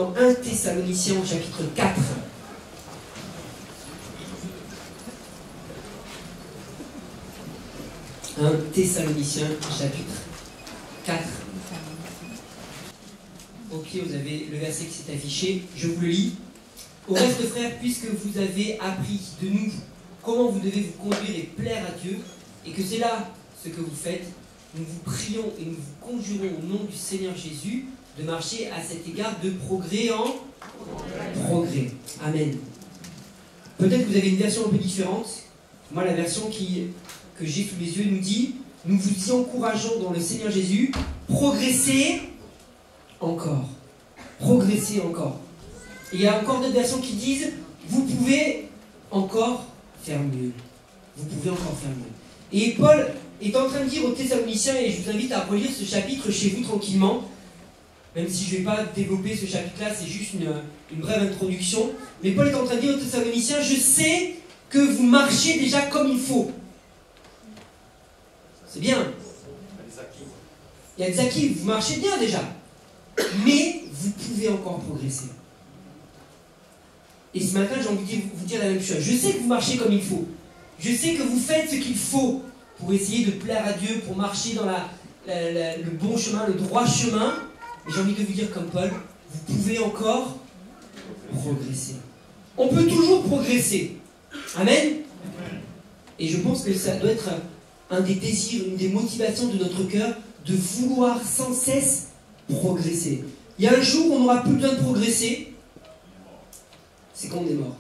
dans 1 Thessaloniciens au chapitre 4. 1 Thessaloniciens chapitre 4. Ok, vous avez le verset qui s'est affiché, je vous le lis. Au reste, frères, puisque vous avez appris de nous comment vous devez vous conduire et plaire à Dieu, et que c'est là ce que vous faites, nous vous prions et nous vous conjurons au nom du Seigneur Jésus de marcher à cet égard de progrès en progrès. Amen. Peut-être que vous avez une version un peu différente. Moi, la version que j'ai sous les yeux nous dit « Nous vous y encourageons dans le Seigneur Jésus, progressez encore. » Progressez encore. Et il y a encore d'autres versions qui disent « Vous pouvez encore faire mieux. » Vous pouvez encore faire mieux. Et Paul est en train de dire aux Thessaloniciens, et je vous invite à relire ce chapitre chez vous tranquillement, même si je ne vais pas développer ce chapitre-là, c'est juste une brève introduction. Mais Paul est en train de dire aux Thessaloniciens, je sais que vous marchez déjà comme il faut. C'est bien. Il y a des acquis, vous marchez bien déjà. Mais vous pouvez encore progresser. Et ce matin, j'ai envie de vous dire la même chose. Je sais que vous marchez comme il faut. Je sais que vous faites ce qu'il faut pour essayer de plaire à Dieu, pour marcher dans le bon chemin, le droit chemin. Et j'ai envie de vous dire comme Paul, vous pouvez encore progresser. On peut toujours progresser. Amen. Et je pense que ça doit être un des désirs, une des motivations de notre cœur, de vouloir sans cesse progresser. Il y a un jour où on n'aura plus besoin de progresser, c'est quand on est mort.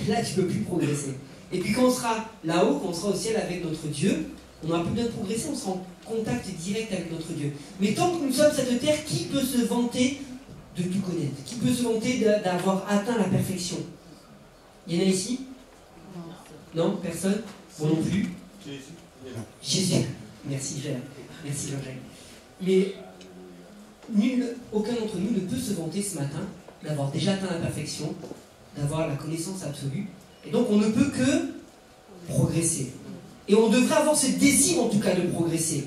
Là, tu ne peux plus progresser. Et puis quand on sera là-haut, quand on sera au ciel avec notre Dieu, on n'aura plus besoin de progresser, on sera en contact direct avec notre Dieu. Mais tant que nous sommes sur cette terre, qui peut se vanter de tout connaître? Qui peut se vanter d'avoir atteint la perfection? Il y en a ici? Non, personne? Moi non plus. Jésus. Merci Gérard. Merci Jean-Jacques. Mais aucun d'entre nous ne peut se vanter ce matin d'avoir déjà atteint la perfection, d'avoir la connaissance absolue. Et donc on ne peut que progresser. Et on devrait avoir ce désir en tout cas de progresser.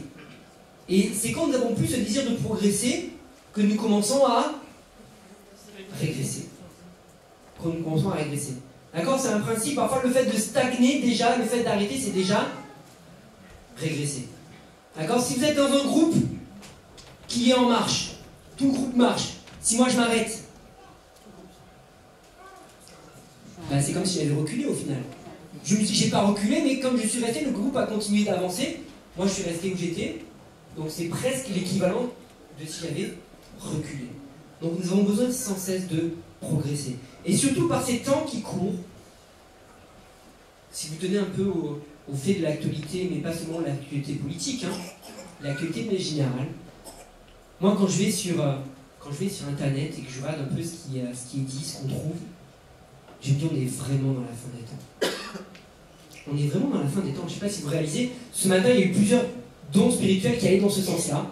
Et c'est quand nous n'avons plus ce désir de progresser que nous commençons à régresser. Quand nous commençons à régresser. D'accord? C'est un principe. Parfois le fait de stagner déjà, le fait d'arrêter, c'est déjà régresser. D'accord? Si vous êtes dans un groupe qui est en marche, tout le groupe marche. Si moi je m'arrête, ben c'est comme si j'avais reculé au final. Je n'ai pas reculé, mais comme je suis resté, le groupe a continué d'avancer. Moi je suis resté où j'étais. Donc c'est presque l'équivalent de si j'avais reculé. Donc nous avons besoin sans cesse de progresser. Et surtout par ces temps qui courent, si vous tenez un peu au fait de l'actualité, mais pas seulement l'actualité politique, hein, l'actualité générale. Moi quand je vais sur Internet et que je regarde un peu ce qui est dit, ce qu'on trouve, je me dis on est vraiment dans la fin des temps. On est vraiment dans la fin des temps. Je ne sais pas si vous réalisez, ce matin il y a eu plusieurs dons spirituels qui allaient dans ce sens-là,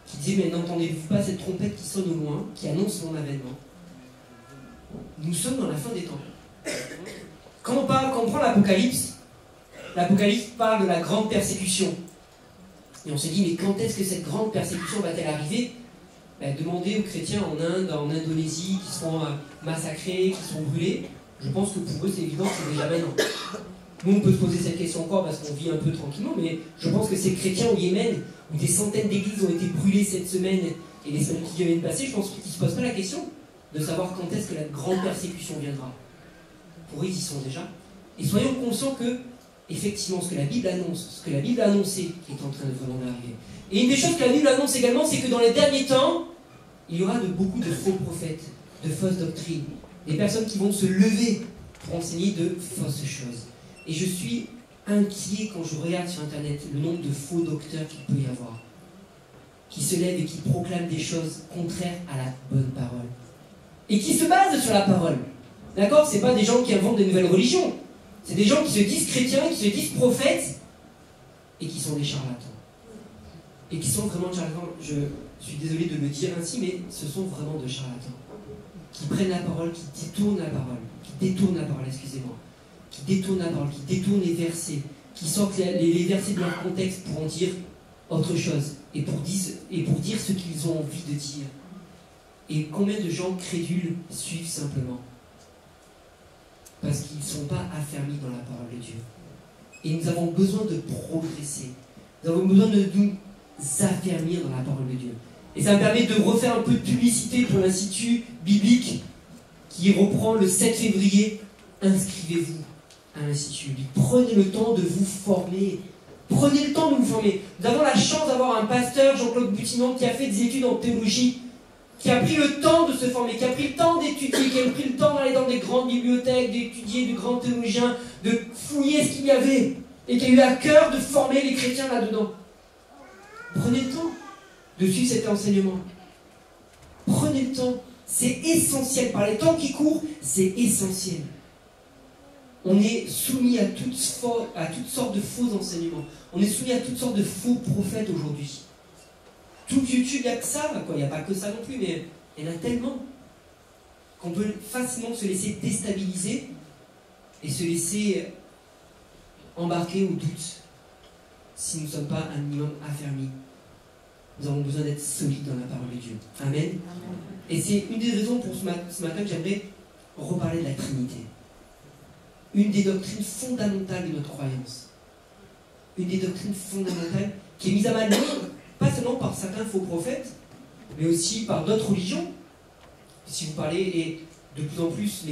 qui disaient mais n'entendez-vous pas cette trompette qui sonne au loin, qui annonce mon avènement? Nous sommes dans la fin des temps. Quand on prend l'Apocalypse parle de la grande persécution. Et on se dit, mais quand est-ce que cette grande persécution va-t-elle arriver? Demandez aux chrétiens en Inde, en Indonésie, qui seront massacrés, qui sont brûlés. Je pense que pour eux, c'est évident que c'est déjà maintenant. Nous, on peut se poser cette question encore parce qu'on vit un peu tranquillement, mais je pense que ces chrétiens au Yémen, où des centaines d'églises ont été brûlées cette semaine et les semaines qui viennent de passer, je pense qu'ils ne se posent pas la question de savoir quand est-ce que la grande persécution viendra. Pour eux, ils y sont déjà. Et soyons conscients que, effectivement, ce que la Bible annonce, ce que la Bible a annoncé, est en train de vraiment arriver. Et une des choses que la Bible annonce également, c'est que dans les derniers temps, il y aura beaucoup de faux prophètes, de fausses doctrines, des personnes qui vont se lever pour enseigner de fausses choses. Et je suis inquiet quand je regarde sur Internet le nombre de faux docteurs qu'il peut y avoir, qui se lèvent et qui proclament des choses contraires à la bonne parole. Et qui se basent sur la parole. D'accord? C'est pas des gens qui inventent de nouvelles religions. C'est des gens qui se disent chrétiens, qui se disent prophètes, et qui sont des charlatans. Et qui sont vraiment charlatans. Je suis désolé de le dire ainsi, mais ce sont vraiment de charlatans. Qui prennent la parole, qui détournent la parole, excusez-moi. Qui détournent la parole, qui détournent les versets, qui sortent les versets de leur contexte pour en dire autre chose, et pour dire ce qu'ils ont envie de dire. Et combien de gens crédules suivent simplement? Parce qu'ils ne sont pas affermis dans la parole de Dieu. Et nous avons besoin de progresser. Nous avons besoin de nous affermir dans la parole de Dieu. Et ça me permet de refaire un peu de publicité pour l'Institut biblique qui reprend le 7 février. Inscrivez-vous à l'Institut biblique. Prenez le temps de vous former. Prenez le temps de vous former. Nous avons la chance d'avoir un pasteur, Jean-Claude Boutinon, qui a fait des études en théologie, qui a pris le temps de se former, qui a pris le temps d'étudier, qui a pris le temps d'aller dans des grandes bibliothèques, d'étudier de grands théologiens, de fouiller ce qu'il y avait, et qui a eu à cœur de former les chrétiens là-dedans. Prenez le temps de suivre cet enseignement. Prenez le temps. C'est essentiel. Par les temps qui courent, c'est essentiel. On est soumis à toutes sortes de faux enseignements. On est soumis à toutes sortes de faux prophètes aujourd'hui. Tout YouTube, il n'y a que ça. Il n'y a pas que ça non plus, mais il y en a tellement qu'on peut facilement se laisser déstabiliser et se laisser embarquer au doute si nous ne sommes pas un minimum affermis. Nous avons besoin d'être solides dans la parole de Dieu. Amen. Et c'est une des raisons pour ce matin que j'aimerais reparler de la Trinité. Une des doctrines fondamentales de notre croyance. Une des doctrines fondamentales qui est mise à mal, pas seulement par certains faux prophètes, mais aussi par d'autres religions. Si vous parlez, et de plus en plus,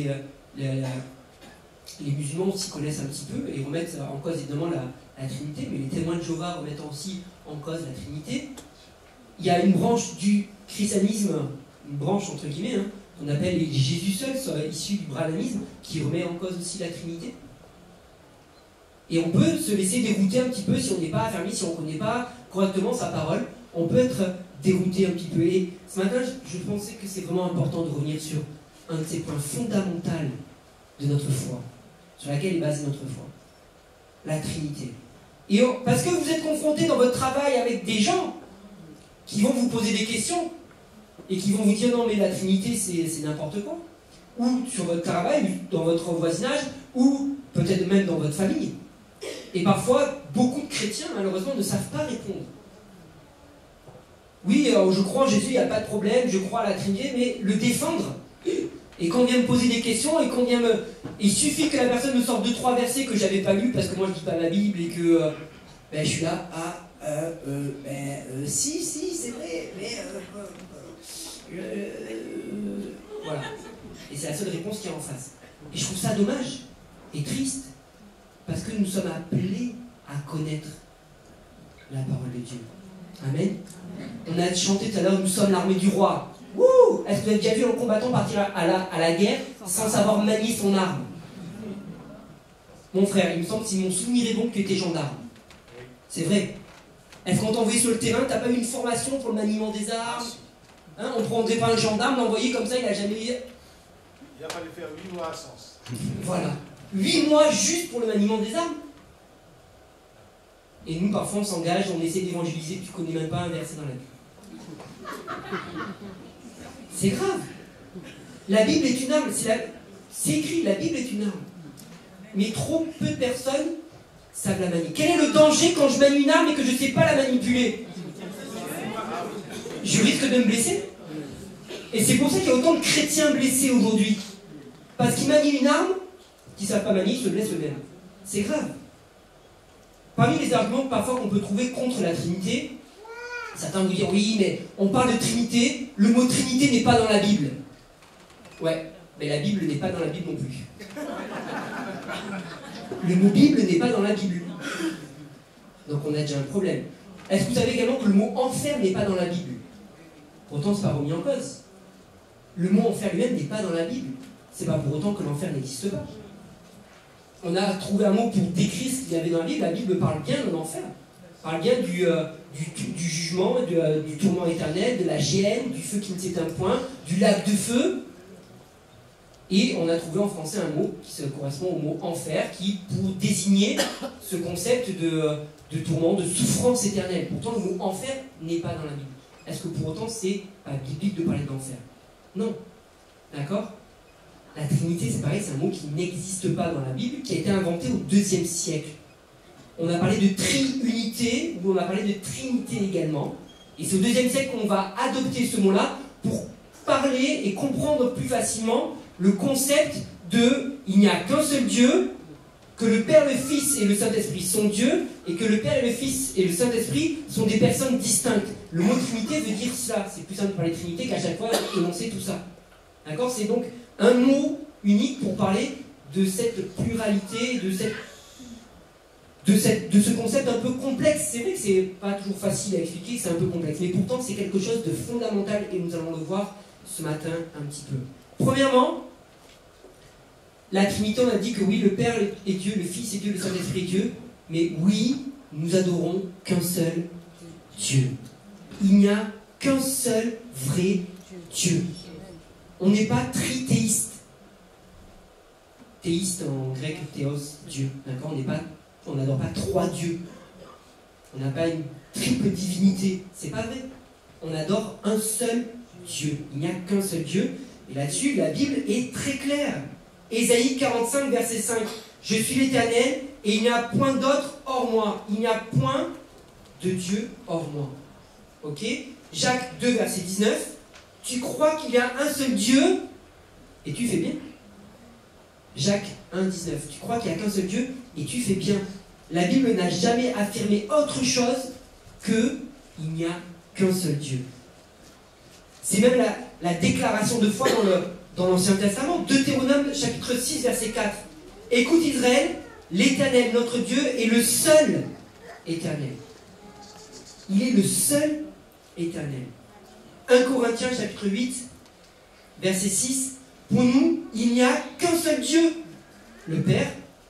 les musulmans s'y connaissent un petit peu et remettent en cause évidemment la Trinité, mais les témoins de Jéhovah remettent aussi en cause la Trinité. Il y a une branche du christianisme, une branche entre guillemets, qu'on appelle les Jésus seuls, issus du brahmanisme, qui remet en cause aussi la Trinité. Et on peut se laisser dérouter un petit peu si on n'est pas affermi, si on ne connaît pas correctement sa parole, on peut être dérouté un petit peu. Et ce matin, je pensais que c'est vraiment important de revenir sur un de ces points fondamentaux de notre foi, sur laquelle est basée notre foi, la Trinité. Et parce que vous êtes confrontés dans votre travail avec des gens qui vont vous poser des questions et qui vont vous dire non mais la Trinité c'est n'importe quoi, ou sur votre travail, dans votre voisinage, ou peut-être même dans votre famille. Et parfois, beaucoup de chrétiens malheureusement ne savent pas répondre. Oui, je crois en Jésus, il n'y a pas de problème, je crois à la Trinité, mais le défendre, et quand on vient me poser des questions, et qu'on vient me... Il suffit que la personne me sorte 2-3 versets que j'avais pas lus, parce que moi je dis pas la Bible, et que je suis là, si, c'est vrai, mais... voilà. Et c'est la seule réponse qu'il y a en face. Et je trouve ça dommage, et triste, parce que nous sommes appelés à connaître la parole de Dieu. Amen. On a chanté tout à l'heure, nous sommes l'armée du roi. Wouh! Est-ce que vous avez déjà vu un combattant partir à la guerre sans savoir manier son arme? Mon frère, il me semble que si mon souvenir est bon, que tu étais gendarme. C'est vrai. Est-ce qu'on t'a envoyé sur le terrain, t'as pas eu une formation pour le maniement des armes? On ne prendrait pas un gendarme, l'envoyer comme ça, il n'a jamais... Il a fallu faire 8 mois à Sens. Voilà. 8 mois juste pour le maniement des armes. Et nous, parfois, on s'engage, on essaie d'évangéliser, tu connais même pas un verset dans la Bible. C'est grave. La Bible est une arme. C'est écrit, la Bible est une arme. Mais trop peu de personnes savent la manier. Quel est le danger quand je manie une arme et que je ne sais pas la manipuler? Je risque de me blesser. Et c'est pour ça qu'il y a autant de chrétiens blessés aujourd'hui. Parce qu'ils manient une arme, qu'ils ne savent pas manier, ils se blessent eux-mêmes. C'est grave. Parmi les arguments parfois qu'on peut trouver contre la Trinité, certains vont dire oui, mais on parle de Trinité, le mot Trinité n'est pas dans la Bible. Ouais, mais la Bible n'est pas dans la Bible non plus. Le mot Bible n'est pas dans la Bible. Donc on a déjà un problème. Est-ce que vous savez également que le mot enfer n'est pas dans la Bible? Pourtant, ce n'est pas remis en cause. Le mot enfer lui-même n'est pas dans la Bible. C'est pas pour autant que l'enfer n'existe pas. On a trouvé un mot pour décrire ce qu'il y avait dans la Bible. La Bible parle bien de l'enfer. Parle bien du jugement, du tourment éternel, de la géhenne, du feu qui ne s'éteint point, du lac de feu. Et on a trouvé en français un mot qui correspond au mot enfer, qui pour désigner ce concept de tourment, de souffrance éternelle. Pourtant, le mot enfer n'est pas dans la Bible. Est-ce que pour autant c'est pas biblique de parler d'enfer? Non. D'accord? La Trinité, c'est pareil, c'est un mot qui n'existe pas dans la Bible, qui a été inventé au IIe siècle. On a parlé de triunité, ou on a parlé de Trinité également. Et c'est au IIe siècle qu'on va adopter ce mot-là pour parler et comprendre plus facilement le concept de il n'y a qu'un seul Dieu, que le Père, le Fils et le Saint-Esprit sont Dieu, et que le Père et le Fils et le Saint-Esprit sont des personnes distinctes. Le mot Trinité veut dire cela. C'est plus simple de parler de Trinité qu'à chaque fois énoncer tout ça. D'accord? C'est donc un mot unique pour parler de cette pluralité, de ce concept un peu complexe. C'est vrai que c'est pas toujours facile à expliquer, c'est un peu complexe, mais pourtant c'est quelque chose de fondamental et nous allons le voir ce matin un petit peu. Premièrement, la Trinité, on a dit que oui, le Père est Dieu, le Fils est Dieu, le Saint-Esprit est Dieu, mais oui, nous adorons qu'un seul Dieu. Il n'y a qu'un seul vrai Dieu. On n'est pas trithéiste. Théiste en grec, théos, Dieu. D'accord? On n'adore pas trois dieux. On n'a pas une triple divinité. C'est pas vrai. On adore un seul Dieu. Il n'y a qu'un seul Dieu. Et là-dessus, la Bible est très claire. Ésaïe 45, verset 5. Je suis l'Éternel et il n'y a point d'autre hors moi. Il n'y a point de Dieu hors moi. Ok? Jacques 2, verset 19. Tu crois qu'il y a un seul Dieu et tu fais bien. Jacques 1, 19. Tu crois qu'il n'y a qu'un seul Dieu et tu fais bien. La Bible n'a jamais affirmé autre chose que il n'y a qu'un seul Dieu. C'est même la déclaration de foi dans l'Ancien Testament. Deutéronome chapitre 6, verset 4. Écoute Israël, l'Éternel, notre Dieu, est le seul Éternel. Il est le seul Éternel. 1 Corinthiens chapitre 8, verset 6. Pour nous, il n'y a qu'un seul Dieu, le Père,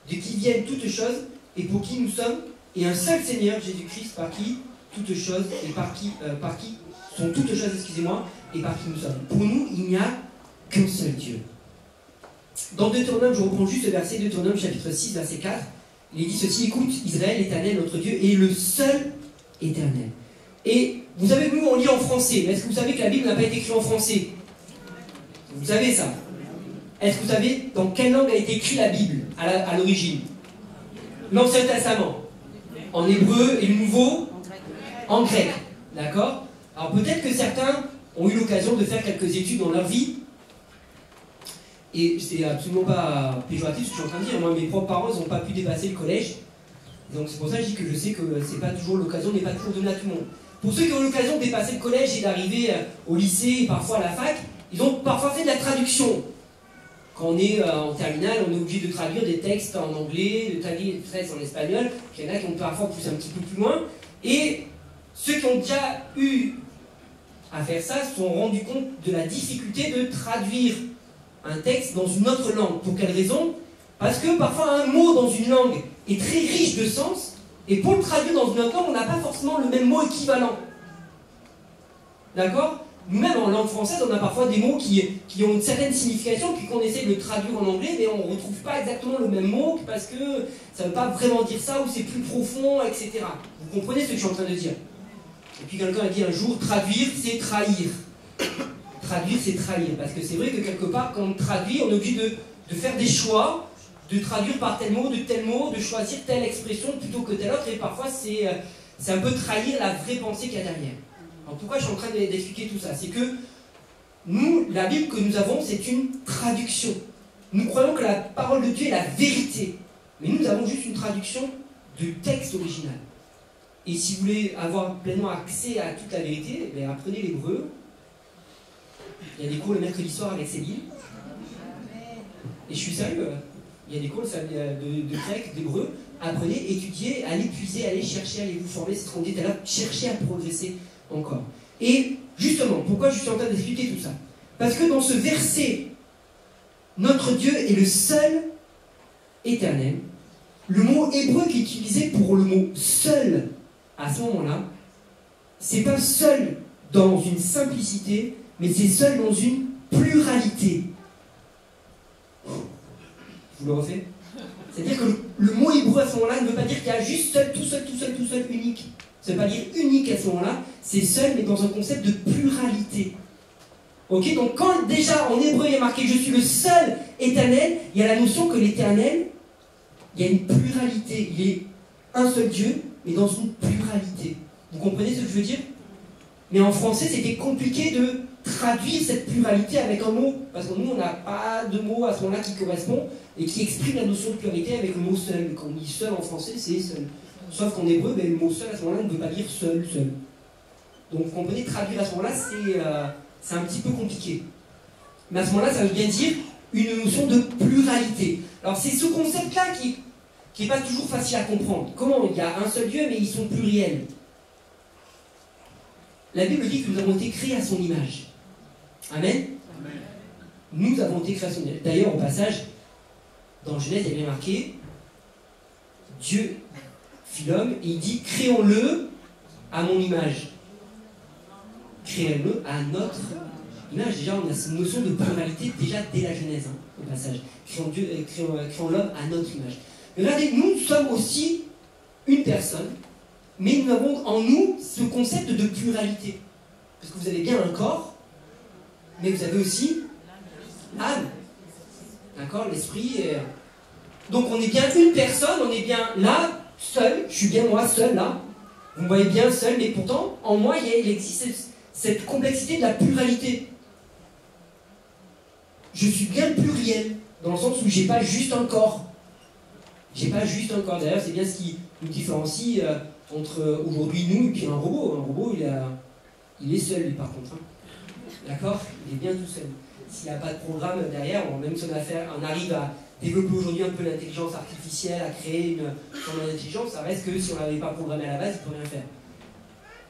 de qui viennent toutes choses et pour qui nous sommes, et un seul Seigneur, Jésus-Christ, par qui toutes choses et par qui sont toutes choses, excusez-moi, et par qui nous sommes. Pour nous, il n'y a qu'un seul Dieu. Dans Deutéronome, je reprends juste le verset, Deutéronome chapitre 6, verset 4, il est dit ceci, écoute, Israël, l'Éternel, notre Dieu, est le seul Éternel. Et vous savez que nous, on lit en français, mais est-ce que vous savez que la Bible n'a pas été écrite en français? Vous savez ça? Est-ce que vous savez dans quelle langue a été écrite la Bible à l'origine? L'Ancien Testament. En hébreu et le Nouveau? En grec. D'accord? Alors peut-être que certains ont eu l'occasion de faire quelques études dans leur vie. Et c'est absolument pas péjoratif ce que je suis en train de dire. Moi, mes propres parents n'ont pas pu dépasser le collège. Donc c'est pour ça que je dis que je sais que c'est pas toujours l'occasion, n'est pas toujours donnée à tout le monde. Pour ceux qui ont l'occasion de dépasser le collège et d'arriver au lycée et parfois à la fac, ils ont parfois fait de la traduction. Quand on est en terminale, on est obligé de traduire des textes en anglais, de traduire des textes en espagnol. Il y en a qui ont parfois poussé un petit peu plus loin. Et ceux qui ont déjà eu à faire ça se sont rendus compte de la difficulté de traduire un texte dans une autre langue. Pour quelle raison? Parce que parfois un mot dans une langue est très riche de sens, et pour le traduire dans une autre langue, on n'a pas forcément le même mot équivalent. D'accord? Nous-mêmes, en langue française, on a parfois des mots qui ont une certaine signification, puis qu'on essaie de le traduire en anglais, mais on ne retrouve pas exactement le même mot, parce que ça ne veut pas vraiment dire ça, ou c'est plus profond, etc. Vous comprenez ce que je suis en train de dire? Et puis quelqu'un a dit un jour, traduire, c'est trahir. Traduire, c'est trahir. Parce que c'est vrai que quelque part, quand on traduit, on est obligé de faire des choix, de traduire par tel mot, de choisir telle expression plutôt que telle autre, et parfois c'est un peu trahir la vraie pensée qu'il y a derrière. Alors pourquoi je suis en train d'expliquer tout ça? C'est que nous, la Bible que nous avons, c'est une traduction. Nous croyons que la parole de Dieu est la vérité, mais nous avons juste une traduction du texte original. Et si vous voulez avoir pleinement accès à toute la vérité, eh apprenez l'hébreu. Il y a des cours le mercredi soir avec Céline. Et je suis sérieux. Il y a des cours de grec, d'hébreu. Apprenez, étudiez, allez puiser, allez chercher, allez vous former. C'est ce qu'on dit tout à l'heure. Cherchez à progresser encore. Et justement, pourquoi je suis en train d'expliquer tout ça? Parce que dans ce verset, notre Dieu est le seul éternel. Le mot hébreu qui est utilisé pour le mot seul à ce moment-là, c'est pas seul dans une simplicité, mais c'est seul dans une pluralité. Je vous le refais? C'est-à-dire que le mot hébreu à ce moment-là ne veut pas dire qu'il y a juste seul, tout seul, tout seul, tout seul, unique. Ça ne veut pas dire unique à ce moment-là, c'est seul, mais dans un concept de pluralité. Ok? Donc quand déjà en hébreu il y a marqué « Je suis le seul éternel », il y a la notion que l'éternel, il y a une pluralité. Il est un seul Dieu, mais dans une pluralité. Vous comprenez ce que je veux dire? Mais en français, c'était compliqué de traduire cette pluralité avec un mot, parce que nous, on n'a pas de mot à ce moment-là qui correspond et qui exprime la notion de pluralité avec le mot seul. Quand on dit seul en français, c'est seul. Sauf qu'en hébreu, ben, le mot seul à ce moment-là ne veut pas dire seul, seul. Donc vous comprenez, traduire à ce moment-là, c'est un petit peu compliqué. Mais à ce moment-là, ça veut bien dire une notion de pluralité. Alors c'est ce concept-là qui n'est pas toujours facile à comprendre. Comment il y a un seul Dieu, mais ils sont pluriels? La Bible dit que nous avons été créés à son image. Amen. Amen. Nous avons été créés à son image. D'ailleurs, au passage, dans Genèse, il y a bien marqué Dieu fit l'homme et il dit créons-le à mon image. Créons-le à notre image. Déjà, on a cette notion de pluralité déjà dès la Genèse, hein, au passage. Créons l'homme à notre image. Mais regardez, nous sommes aussi une personne, mais nous avons en nous ce concept de pluralité. Parce que vous avez bien un corps, mais vous avez aussi l'âme. D'accord? L'esprit. Donc on est bien une personne, on est bien là, seul. Je suis bien moi, seul là. Vous me voyez bien seul, mais pourtant, en moi, il existe cette complexité de la pluralité. Je suis bien pluriel, dans le sens où j'ai pas juste un corps. J'ai pas juste un corps. D'ailleurs, c'est bien ce qui nous différencie entre aujourd'hui nous et puis un robot. Un robot, il est seul, lui, par contre. Hein. D'accord? Il est bien tout seul. S'il n'y a pas de programme derrière, même si on arrive à développer aujourd'hui un peu l'intelligence artificielle, à créer une forme d'intelligence, ça reste que si on ne l'avait pas programmé à la base, il ne peut rien faire.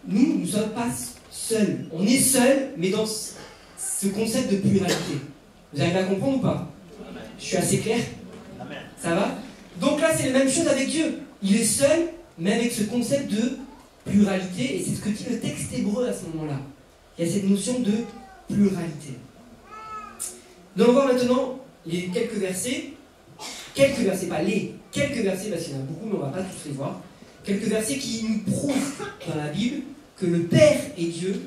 Nous ne sommes pas seuls. On est seuls, mais dans ce concept de pluralité. Vous arrivez à comprendre ou pas? Je suis assez clair? Ça va? Donc là, c'est la même chose avec Dieu. Il est seul, mais avec ce concept de pluralité, et c'est ce que dit le texte hébreu à ce moment-là. Il y a cette notion de pluralité. Nous allons voir maintenant les quelques versets, quelques versets parce qu'il y en a beaucoup, mais on ne va pas tous les voir, quelques versets qui nous prouvent dans la Bible que le Père est Dieu,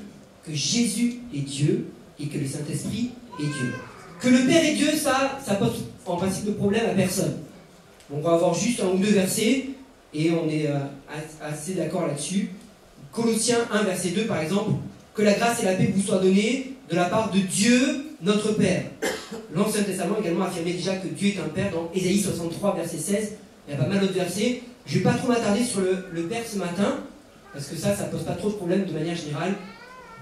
que Jésus est Dieu, et que le Saint-Esprit est Dieu. Que le Père est Dieu, ça pose en principe de problème à personne. Donc on va voir juste un ou deux versets, et on est assez d'accord là-dessus. Colossiens 1, verset 2, par exemple, que la grâce et la paix vous soient données de la part de Dieu, notre Père. L'Ancien Testament également affirmait déjà que Dieu est un Père dans Ésaïe 63, verset 16. Il y a pas mal d'autres versets. Je ne vais pas trop m'attarder sur le Père ce matin, parce que ça ne pose pas trop de problèmes de manière générale.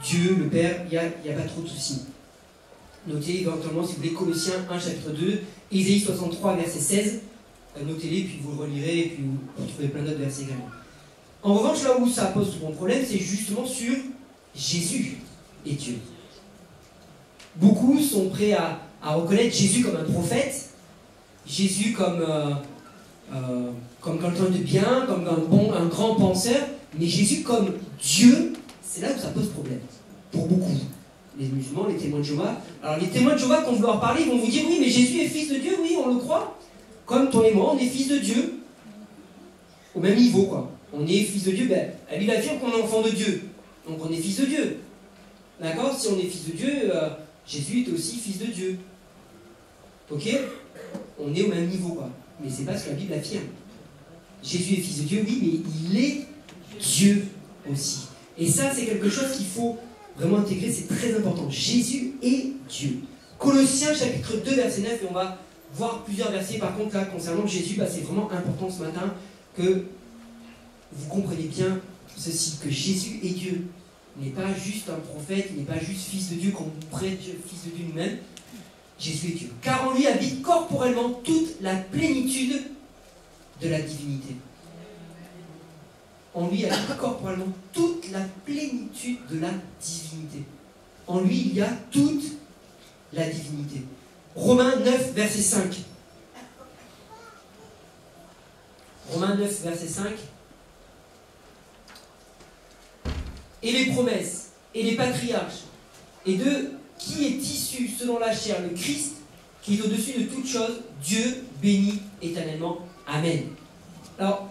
Dieu, le Père, il n'y a pas trop de soucis. Notez éventuellement, si vous voulez, Colossiens 1, chapitre 2, Ésaïe 63, verset 16. Notez-les, puis vous le relirez, et puis vous trouvez plein d'autres versets également. En revanche, là où ça pose souvent problème, c'est justement sur Jésus et Dieu. Beaucoup sont prêts à reconnaître Jésus comme un prophète, Jésus comme quelqu'un de bien, comme un grand penseur, mais Jésus comme Dieu, c'est là où ça pose problème, pour beaucoup. Les musulmans, les témoins de Jéhovah. Alors les témoins de Jéhovah, quand vous leur parlez, ils vont vous dire, oui, mais Jésus est fils de Dieu, oui, on le croit. Comme toi et moi, on est fils de Dieu. Au même niveau, quoi. On est fils de Dieu, ben, la Bible affirme qu'on est enfant de Dieu. Donc on est fils de Dieu. D'accord? Si on est fils de Dieu, Jésus est aussi fils de Dieu. Ok? On est au même niveau, quoi. Mais c'est pas ce que la Bible affirme. Jésus est fils de Dieu, oui, mais il est Dieu aussi. Et ça, c'est quelque chose qu'il faut vraiment intégrer, c'est très important. Jésus est Dieu. Colossiens chapitre 2, verset 9, et on va voir plusieurs versets. Par contre, là, concernant Jésus, bah, c'est vraiment important ce matin que vous compreniez bien ceci, que Jésus est Dieu. Il n'est pas juste un prophète, il n'est pas juste fils de Dieu, qu'on prête fils de Dieu nous-mêmes. Jésus est Dieu. Car en lui habite corporellement toute la plénitude de la divinité. En lui habite corporellement toute la plénitude de la divinité. En lui, il y a toute la divinité. Romains 9, verset 5. Romains 9, verset 5. Et les promesses, et les patriarches, et de qui est issu selon la chair, le Christ, qui est au-dessus de toutes choses, Dieu béni éternellement. Amen. Alors,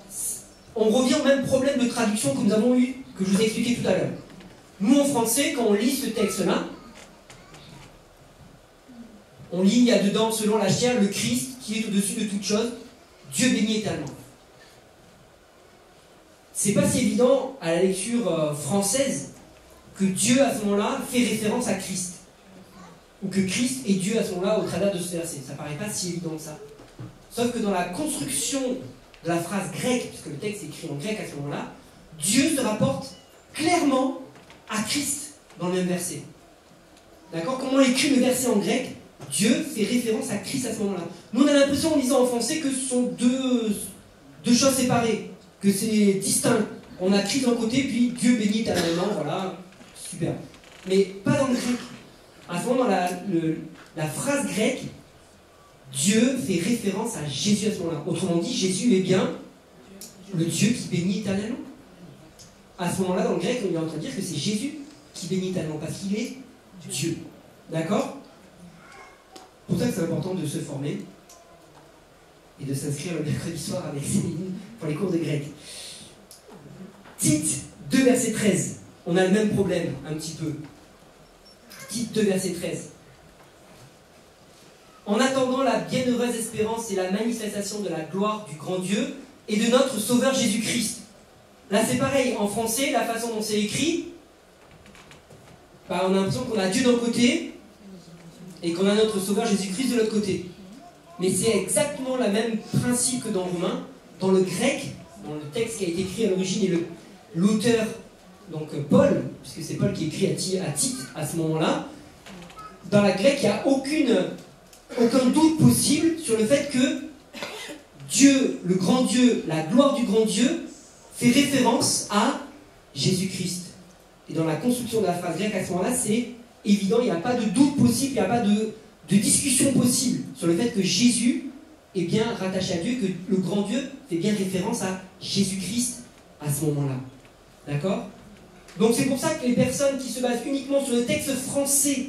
on revient au même problème de traduction que nous avons eu, que je vous ai expliqué tout à l'heure. Nous, en français, quand on lit ce texte-là, on lit, il y a dedans, selon la chair, le Christ, qui est au-dessus de toutes choses, Dieu béni éternellement. C'est pas si évident à la lecture française que Dieu à ce moment-là fait référence à Christ. Ou que Christ est Dieu à ce moment-là au travers de ce verset. Ça ne paraît pas si évident que ça. Sauf que dans la construction de la phrase grecque, puisque le texte est écrit en grec à ce moment-là, Dieu se rapporte clairement à Christ dans le même verset. D'accord? Comment est écrit le verset en grec? Dieu fait référence à Christ à ce moment-là. Nous, on a l'impression en lisant en français que ce sont deux choses séparées, que c'est distinct. On a Christ d'un côté, puis Dieu bénit éternellement, voilà, super. Mais pas dans le grec. À ce moment, dans la phrase grecque, Dieu fait référence à Jésus à ce moment-là. Autrement dit, Jésus est bien le Dieu qui bénit éternellement. À ce moment-là, dans le grec, on est en train de dire que c'est Jésus qui bénit éternellement, parce qu'il est Dieu. D'accord? C'est pour ça que c'est important de se former et de s'inscrire le mercredi soir avec Céline pour les cours de grec. Tite 2, verset 13. On a le même problème, un petit peu. Tite 2, verset 13. En attendant la bienheureuse espérance et la manifestation de la gloire du grand Dieu et de notre Sauveur Jésus-Christ. Là, c'est pareil. En français, la façon dont c'est écrit, on a l'impression qu'on a Dieu d'un côté et qu'on a notre Sauveur Jésus-Christ de l'autre côté. Mais c'est exactement le même principe que dans Romains. Dans le grec, dans le texte qui a été écrit à l'origine, et l'auteur, donc Paul, puisque c'est Paul qui écrit à Tite à ce moment-là, dans la grecque, il n'y a aucun doute possible sur le fait que Dieu, le grand Dieu, la gloire du grand Dieu, fait référence à Jésus-Christ. Et dans la construction de la phrase grecque à ce moment-là, c'est évident, il n'y a pas de doute possible, il n'y a pas de discussion possible sur le fait que Jésus est bien rattaché à Dieu, que le grand Dieu fait bien référence à Jésus-Christ à ce moment-là. D'accord? Donc c'est pour ça que les personnes qui se basent uniquement sur le texte français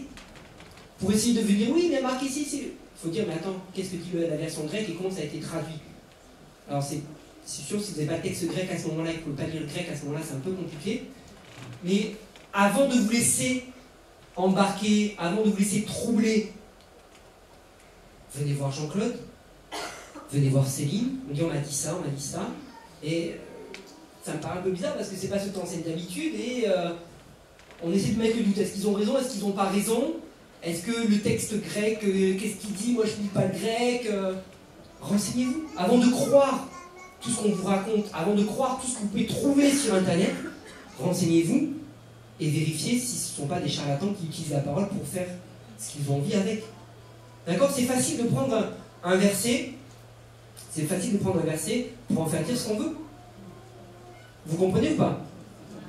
pour essayer de venir, oui, mais marqué ici, il faut dire, mais attends, qu'est-ce que dit la version grecque et comment ça a été traduit? Alors c'est sûr, si vous n'avez pas de texte grec à ce moment-là et que vous ne pouvez pas lire le grec à ce moment-là, c'est un peu compliqué. Mais avant de vous laisser embarquer, avant de vous laisser troubler, venez voir Jean-Claude, venez voir Céline, on dit on m'a dit ça, et ça me paraît un peu bizarre parce que c'est pas ce que tu enseignes d'habitude, et on essaie de mettre le doute. Est-ce qu'ils ont raison? Est-ce qu'ils n'ont pas raison? Est-ce que le texte grec, qu'est-ce qu'il dit? Moi je ne lis pas le grec. Renseignez-vous. Avant de croire tout ce qu'on vous raconte, avant de croire tout ce que vous pouvez trouver sur Internet, renseignez-vous et vérifiez si ce ne sont pas des charlatans qui utilisent la parole pour faire ce qu'ils ont envie avec. D'accord? C'est facile de prendre un verset, pour en faire dire ce qu'on veut. Vous comprenez ou pas?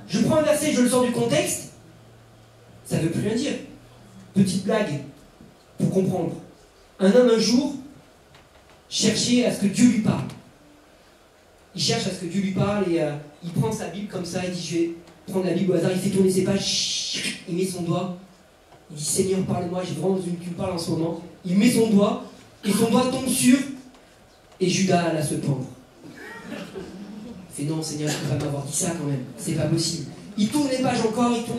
Je prends un verset, je le sors du contexte, ça ne veut plus rien dire. Petite blague, pour comprendre. Un homme un jour cherchait à ce que Dieu lui parle. Il cherche à ce que Dieu lui parle et il prend sa Bible comme ça, il dit je vais prendre la Bible au hasard, il fait tourner ses pages, il met son doigt, il dit Seigneur parle-moi, j'ai vraiment besoin que tu me parles en ce moment. Il met son doigt et son doigt tombe sur et Judas alla se pendre. Il fait non Seigneur, tu ne peux pas m'avoir dit ça quand même, c'est pas possible. Il tourne les pages encore, il tourne,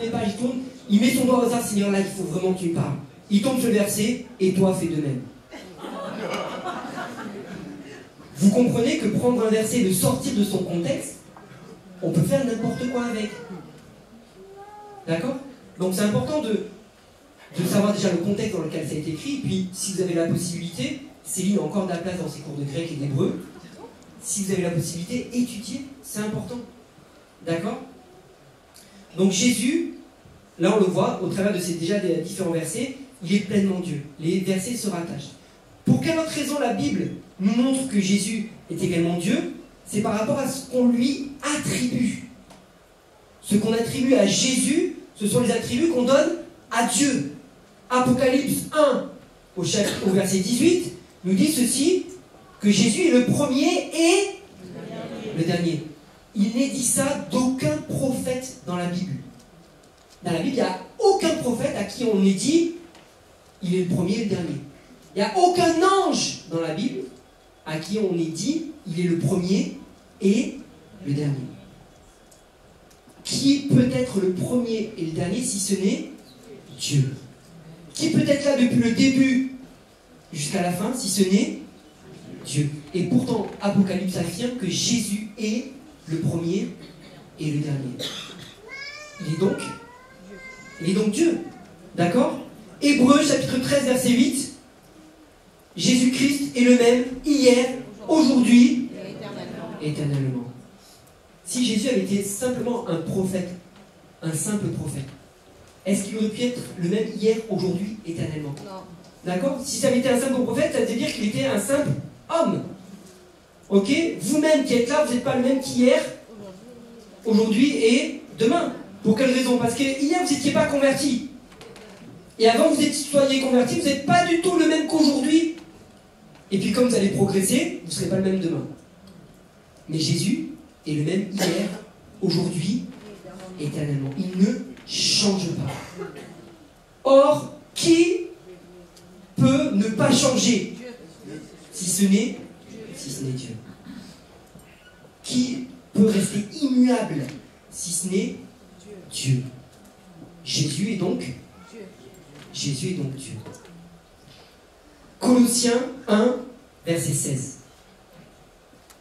il met son doigt au hasard, Seigneur là il faut vraiment que tu me parles. Il tombe sur le verset et toi fais de même. Vous comprenez que prendre un verset et le sortir de son contexte, on peut faire n'importe quoi avec. D'accord? Donc c'est important de savoir déjà le contexte dans lequel ça a été écrit, et puis si vous avez la possibilité, Céline a encore de la place dans ses cours de grec et d'hébreu, si vous avez la possibilité, étudiez, c'est important. D'accord? Donc Jésus, là on le voit, au travers de ces déjà des différents versets, il est pleinement Dieu. Les versets se rattachent. Pour quelle autre raison la Bible nous montre que Jésus est également Dieu? C'est par rapport à ce qu'on lui attribue. Ce qu'on attribue à Jésus, ce sont les attributs qu'on donne à Dieu. Apocalypse 1, au verset 18, nous dit ceci, que Jésus est le premier et le dernier. Il n'est dit ça d'aucun prophète dans la Bible. Dans la Bible, il n'y a aucun prophète à qui on est dit il est le premier et le dernier. Il n'y a aucun ange dans la Bible à qui on est dit il est le premier et le dernier. Qui peut être le premier et le dernier si ce n'est Dieu? Qui peut être là depuis le début jusqu'à la fin si ce n'est Dieu? Et pourtant, Apocalypse affirme que Jésus est le premier et le dernier. Il est donc Il est donc Dieu. D'accord? Hébreux chapitre 13 verset 8. Jésus-Christ est le même hier, aujourd'hui, éternellement. Si Jésus avait été simplement un prophète, un simple prophète, est-ce qu'il aurait pu être le même hier, aujourd'hui, éternellement? Non. D'accord? Si ça avait été un simple prophète, ça veut dire qu'il était un simple homme. Ok? Vous-même qui êtes là, vous n'êtes pas le même qu'hier, aujourd'hui et demain. Pour quelle raison? Parce que hier, vous n'étiez pas converti. Et avant, vous soyez converti, vous n'êtes pas du tout le même qu'aujourd'hui. Et puis, comme vous allez progresser, vous ne serez pas le même demain. Mais Jésus est le même hier, aujourd'hui, éternellement. Il ne change pas. Or, qui peut ne pas changer si ce n'est Dieu? Qui peut rester immuable si ce n'est Dieu? Jésus est donc Dieu. Colossiens 1, verset 16.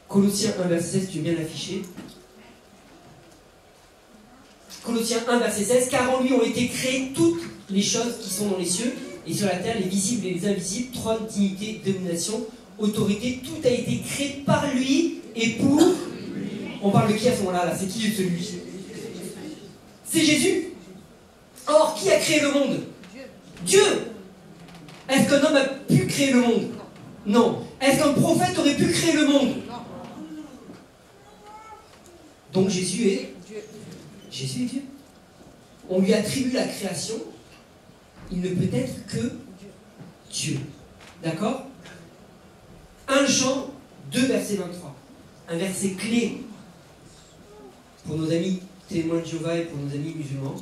Colossiens 1, verset 16, tu veux bien l'afficher? Colossiens 1, verset 16, car en lui ont été créées toutes les choses qui sont dans les cieux et sur la terre, les visibles et les invisibles, trône, dignité, domination, autorité, tout a été créé par lui et pour... On parle de qui à ce moment-là? C'est qui celui? C'est Jésus. Or, qui a créé le monde? Dieu. Est-ce qu'un homme a pu créer le monde? Non. Est-ce qu'un prophète aurait pu créer le monde? Donc Jésus est Dieu. On lui attribue la création. Il ne peut être que Dieu. D'accord? 1 Jean 2, verset 23. Un verset clé pour nos amis témoins de Jéhovah et pour nos amis musulmans.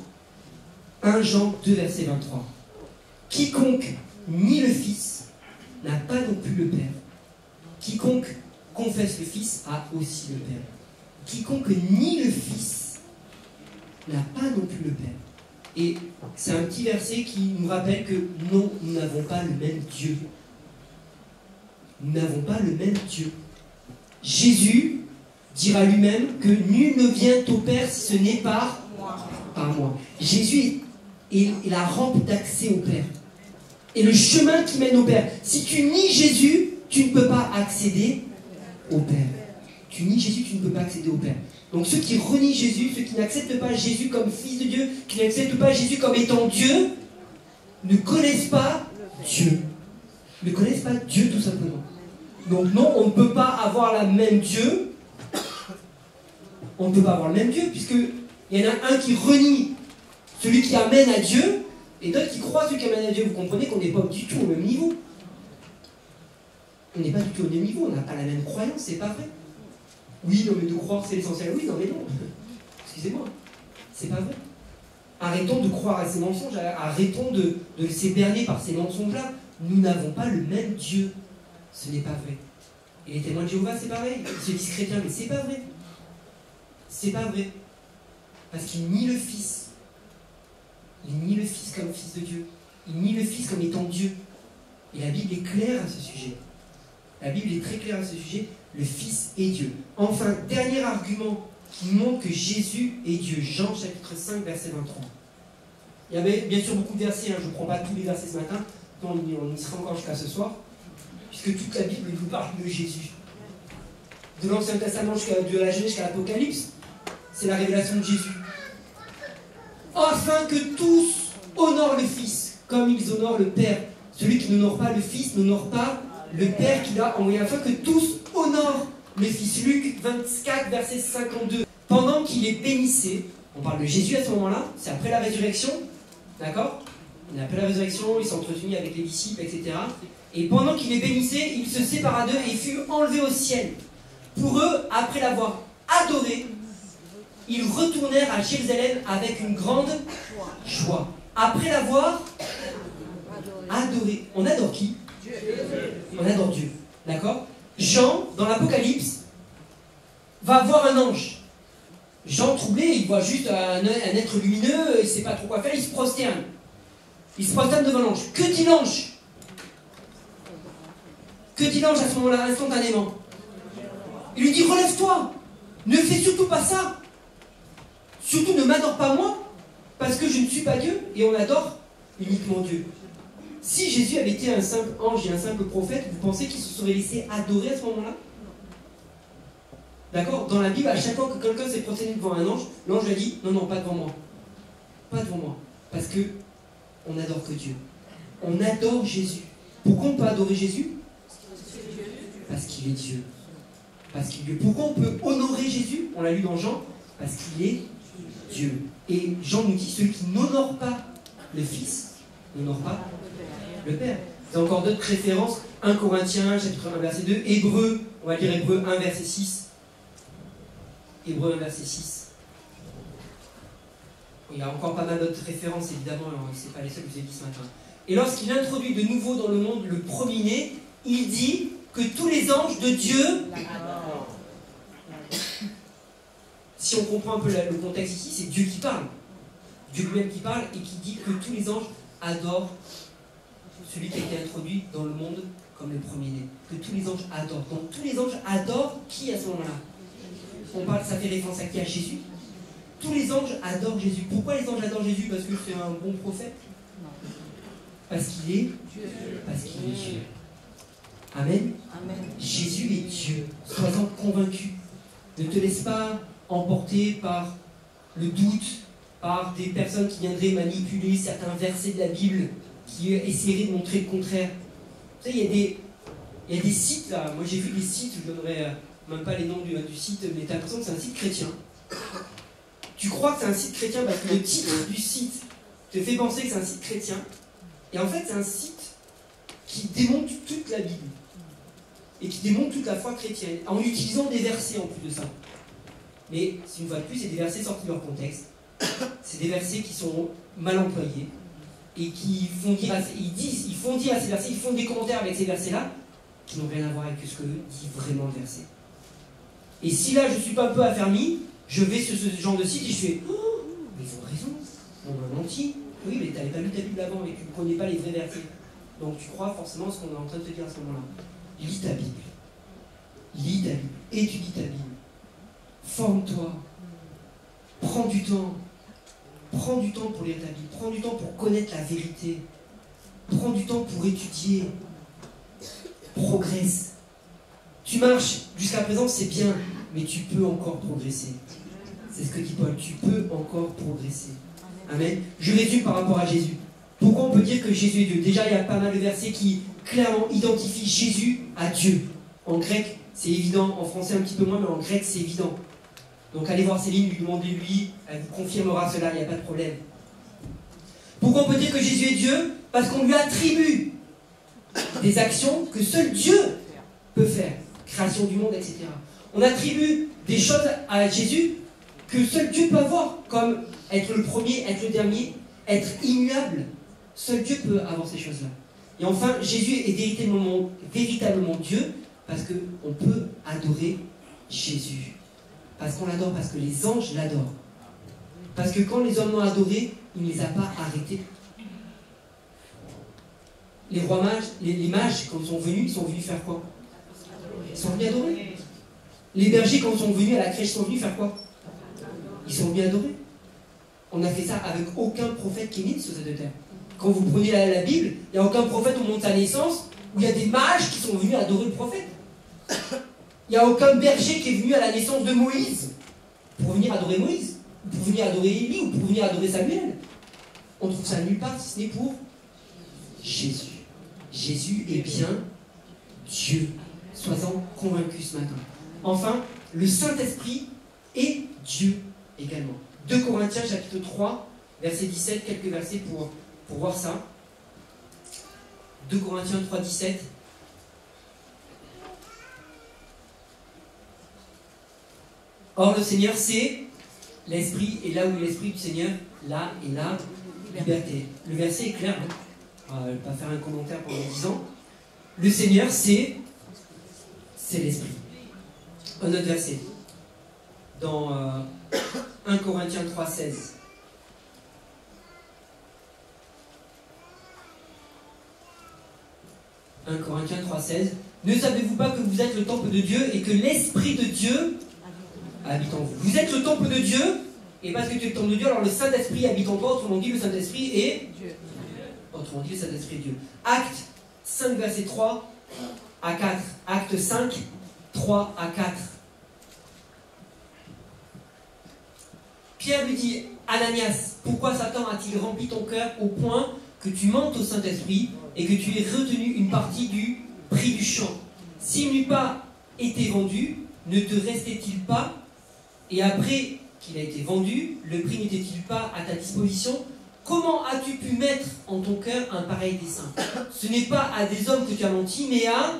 1 Jean 2, verset 23. Quiconque nie le Fils n'a pas non plus le Père. Quiconque confesse le Fils a aussi le Père. Quiconque nie le Fils n'a pas non plus le Père. Et c'est un petit verset qui nous rappelle que non, nous n'avons pas le même Dieu. Nous n'avons pas le même Dieu. Jésus dira lui-même que nul ne vient au Père si ce n'est par moi. Jésus est la rampe d'accès au Père. Et le chemin qui mène au Père. Si tu nies Jésus, tu ne peux pas accéder au Père. Tu nies Jésus, tu ne peux pas accéder au Père. Donc ceux qui renient Jésus, ceux qui n'acceptent pas Jésus comme Fils de Dieu, qui n'acceptent pas Jésus comme étant Dieu, ne connaissent pas Dieu. Ne connaissent pas Dieu tout simplement. Donc non, on ne peut pas avoir le même Dieu. On ne peut pas avoir le même Dieu, puisqu'il y en a un qui renie celui qui amène à Dieu, et d'autres qui croient celui qui amène à Dieu. Vous comprenez qu'on n'est pas du tout au même niveau. On n'est pas du tout au même niveau, on n'a pas la même croyance, c'est pas vrai. Oui, non, mais de croire c'est l'essentiel. Oui, non, mais non. Excusez-moi, c'est pas vrai. Arrêtons de croire à ces mensonges, arrêtons de laisser berner par ces mensonges-là. Nous n'avons pas le même Dieu. Ce n'est pas vrai. Et les témoins de Jéhovah, c'est pareil. Ils se disent chrétiens, mais c'est pas vrai. C'est pas vrai. Parce qu'ils nient le Fils. Ils nient le Fils comme Fils de Dieu. Ils nient le Fils comme étant Dieu. Et la Bible est claire à ce sujet. La Bible est très claire à ce sujet. Le Fils est Dieu. Enfin, dernier argument qui montre que Jésus est Dieu. Jean chapitre 5, verset 23. Il y avait bien sûr beaucoup de versets. Je ne prends pas tous les versets ce matin. On y sera encore jusqu'à ce soir. Puisque toute la Bible nous parle de Jésus. De l'Ancien Testament de la Genèse jusqu'à l'Apocalypse, c'est la révélation de Jésus. Afin que tous honorent le Fils, comme ils honorent le Père. Celui qui n'honore pas le Fils n'honore pas le Père qui l'a envoyé. Afin que tous honorent le Fils. Luc 24, verset 52. Pendant qu'il les bénissait, on parle de Jésus à ce moment-là, c'est après la résurrection, d'accord? Après la résurrection, il s'est entretenu avec les disciples, etc. Et pendant qu'il les bénissait, il se sépara d'eux et fut enlevé au ciel. Pour eux, après l'avoir adoré, ils retournèrent à Jérusalem avec une grande joie. Après l'avoir adoré. On adore qui? On adore Dieu. D'accord? Jean, dans l'Apocalypse, va voir un ange. Jean, troublé, il voit juste un être lumineux, il ne sait pas trop quoi faire, il se prosterne. Il se prosterne devant l'ange. Que dit l'ange? Que dit l'ange à ce moment-là, instantanément? Il lui dit, relève-toi, ne fais surtout pas ça. Surtout ne m'adore pas moi, parce que je ne suis pas Dieu et on adore uniquement Dieu. Si Jésus avait été un simple ange et un simple prophète, vous pensez qu'il se serait laissé adorer à ce moment-là? D'accord? Dans la Bible, à chaque fois que quelqu'un s'est prosterné devant un ange, l'ange a dit non, non, pas devant moi. Pas devant moi. Parce que on n'adore que Dieu. On adore Jésus. Pourquoi on peut adorer Jésus? Parce qu'il est Dieu. Parce qu'il est Dieu. Pourquoi on peut honorer Jésus? On l'a lu dans Jean. Parce qu'il est Dieu. Et Jean nous dit, celui qui n'honore pas le Fils, n'honore pas le Père. C'est encore d'autres références. 1 Corinthiens, chapitre 1, verset 2. Hébreux, on va lire Hébreux 1, verset 6. Hébreux 1, verset 6. Il y a encore pas mal d'autres références, évidemment, ce n'est pas les seules que je vous ai dit ce matin. Et lorsqu'il introduit de nouveau dans le monde le premier-né, il dit que tous les anges de Dieu, si on comprend un peu le contexte ici, c'est Dieu qui parle. Dieu lui-même qui parle et qui dit que tous les anges adorent celui qui a été introduit dans le monde comme le premier-né. Que tous les anges adorent. Donc tous les anges adorent qui à ce moment-là? On parle, ça fait référence à qui? À Jésus. Tous les anges adorent Jésus. Pourquoi les anges adorent Jésus? Parce que c'est un bon prophète? Parce qu'il est Dieu. Parce qu'il est Dieu. Amen. Amen. Jésus est Dieu. Sois-en convaincu. Ne te laisse pas emporter par le doute, par des personnes qui viendraient manipuler certains versets de la Bible, qui essaieraient de montrer le contraire. Vous savez, il y a des sites là. Moi j'ai vu des sites, je ne donnerai même pas les noms du site, mais tu as l'impression que c'est un site chrétien. Tu crois que c'est un site chrétien parce que le titre du site te fait penser que c'est un site chrétien. Et en fait, c'est un site qui démonte toute la Bible. Et qui démonte toute la foi chrétienne. En utilisant des versets en plus de ça. Mais, une fois de plus, c'est des versets sortis de leur contexte. C'est des versets qui sont mal employés. Et qui font dire à ces versets, ils font des commentaires avec ces versets-là, qui n'ont rien à voir avec ce que dit vraiment le verset. Et si là, je ne suis pas un peu affermi, je vais sur ce genre de site et je fais « Oh, mais ils ont raison, on m'a menti. Oui, mais tu n'avais pas lu ta Bible avant et tu ne connais pas les vrais versets. Donc tu crois forcément ce qu'on est en train de te dire à ce moment-là. Lis ta Bible. Lis ta Bible. Étudie ta Bible. Forme-toi. Prends du temps. Prends du temps pour lire ta Bible. Prends du temps pour connaître la vérité. Prends du temps pour étudier. Progresse. Tu marches jusqu'à présent, c'est bien, mais tu peux encore progresser. C'est ce que dit Paul. Tu peux encore progresser. Amen. Je résume par rapport à Jésus. Pourquoi on peut dire que Jésus est Dieu? Déjà, il y a pas mal de versets qui clairement identifient Jésus à Dieu. En grec, c'est évident. En français, un petit peu moins, mais en grec, c'est évident. Donc, allez voir Céline, lui demandez-lui. Elle vous confirmera cela, il n'y a pas de problème. Pourquoi on peut dire que Jésus est Dieu? Parce qu'on lui attribue des actions que seul Dieu peut faire. Création du monde, etc. On attribue des choses à Jésus que seul Dieu peut avoir, comme être le premier, être le dernier, être immuable. Seul Dieu peut avoir ces choses-là. Et enfin, Jésus est véritablement Dieu parce qu'on peut adorer Jésus. Parce qu'on l'adore, parce que les anges l'adorent. Parce que quand les hommes l'ont adoré, il ne les a pas arrêtés. Les rois mages, les mages, quand ils sont venus faire quoi? Ils sont venus adorer. Les bergers, quand ils sont venus à la crèche, ils sont venus faire quoi? Ils sont venus adorer. On a fait ça avec aucun prophète qui est né sur cette terre. Quand vous prenez la Bible, il n'y a aucun prophète au moment de sa naissance où il y a des mages qui sont venus adorer le prophète. Il n'y a aucun berger qui est venu à la naissance de Moïse pour venir adorer Moïse, ou pour venir adorer Élie, ou pour venir adorer Samuel. On trouve ça nulle part si ce n'est pour Jésus. Jésus est bien Dieu. Sois-en convaincus ce matin. Enfin, le Saint-Esprit est Dieu également. 2 Corinthiens chapitre 3, verset 17, quelques versets pour voir ça. 2 Corinthiens 3, 17. Or le Seigneur c'est l'Esprit, et là où est l'Esprit du Seigneur, là est la liberté. Le verset est clair, hein. On ne va pas faire un commentaire pendant 10 ans. Le Seigneur c'est l'Esprit. Un autre verset. Dans 1 Corinthiens 3, 16. « 1 Corinthiens 3, 16. Ne savez-vous pas que vous êtes le temple de Dieu et que l'Esprit de Dieu habite en vous? Vous êtes le temple de Dieu et parce que tu es le temple de Dieu, alors le Saint-Esprit habite en toi, autrement dit, le Saint-Esprit est Dieu. Autrement dit, le Saint-Esprit est Dieu. Acte 5, verset 3 à 4. Acte 5, 3 à 4. Pierre lui dit, Ananias, pourquoi Satan a-t-il rempli ton cœur au point que tu mentes au Saint-Esprit et que tu aies retenu une partie du prix du champ? S'il n'eût pas été vendu, ne te restait-il pas, et après qu'il a été vendu, le prix n'était-il pas à ta disposition? Comment as-tu pu mettre en ton cœur un pareil dessein? Ce n'est pas à des hommes que tu as menti, mais à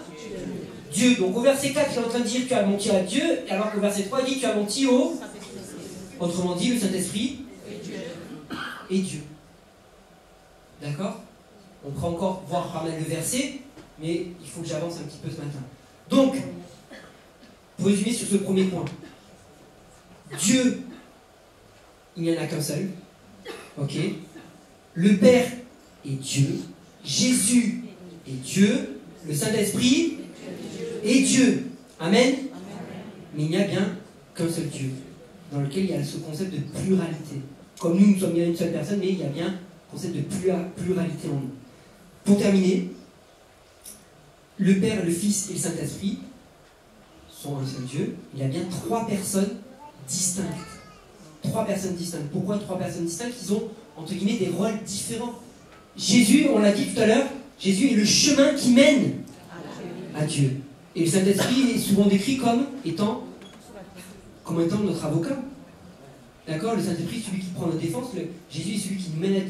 Dieu. Donc au verset 4, il est en train de dire que tu as menti à Dieu, alors qu'au verset 3, il dit que tu as menti au... Autrement dit, le Saint-Esprit et Dieu. D'accord? On pourra encore voir par mal de versets, mais il faut que j'avance un petit peu ce matin. Donc, pour résumer sur ce premier point, Dieu, il n'y en a qu'un seul. Ok? Le Père est Dieu. Jésus est Dieu. Le Saint-Esprit est Dieu. Amen? Mais il n'y a bien qu'un seul Dieu, dans lequel il y a ce concept de pluralité. Comme nous sommes bien une seule personne, mais il y a bien un concept de pluralité en nous. Pour terminer, le Père, le Fils et le Saint-Esprit sont un seul Dieu. Il y a bien trois personnes distinctes. Trois personnes distinctes. Pourquoi trois personnes distinctes? Ils ont, entre guillemets, des rôles différents. Jésus, on l'a dit tout à l'heure, Jésus est le chemin qui mène à Dieu. Et le Saint-Esprit est souvent décrit comme étant notre avocat. D'accord? Le Saint-Esprit, celui qui prend notre défense. Jésus est celui qui nous mène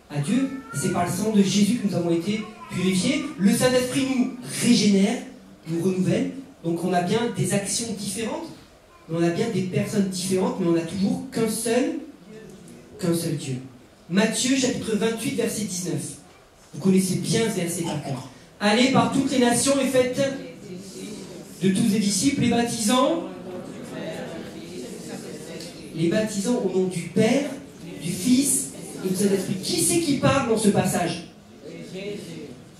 à Dieu. C'est par le sang de Jésus que nous avons été purifiés. Le Saint-Esprit nous régénère, nous renouvelle. Donc on a bien des actions différentes, mais on a bien des personnes différentes, mais on n'a toujours qu'un seul Dieu. Matthieu chapitre 28, verset 19. Vous connaissez bien ce verset par cœur. Allez par toutes les nations et faites de tous les disciples, les baptisant au nom du Père, du Fils et du Saint-Esprit. Qui c'est qui parle dans ce passage?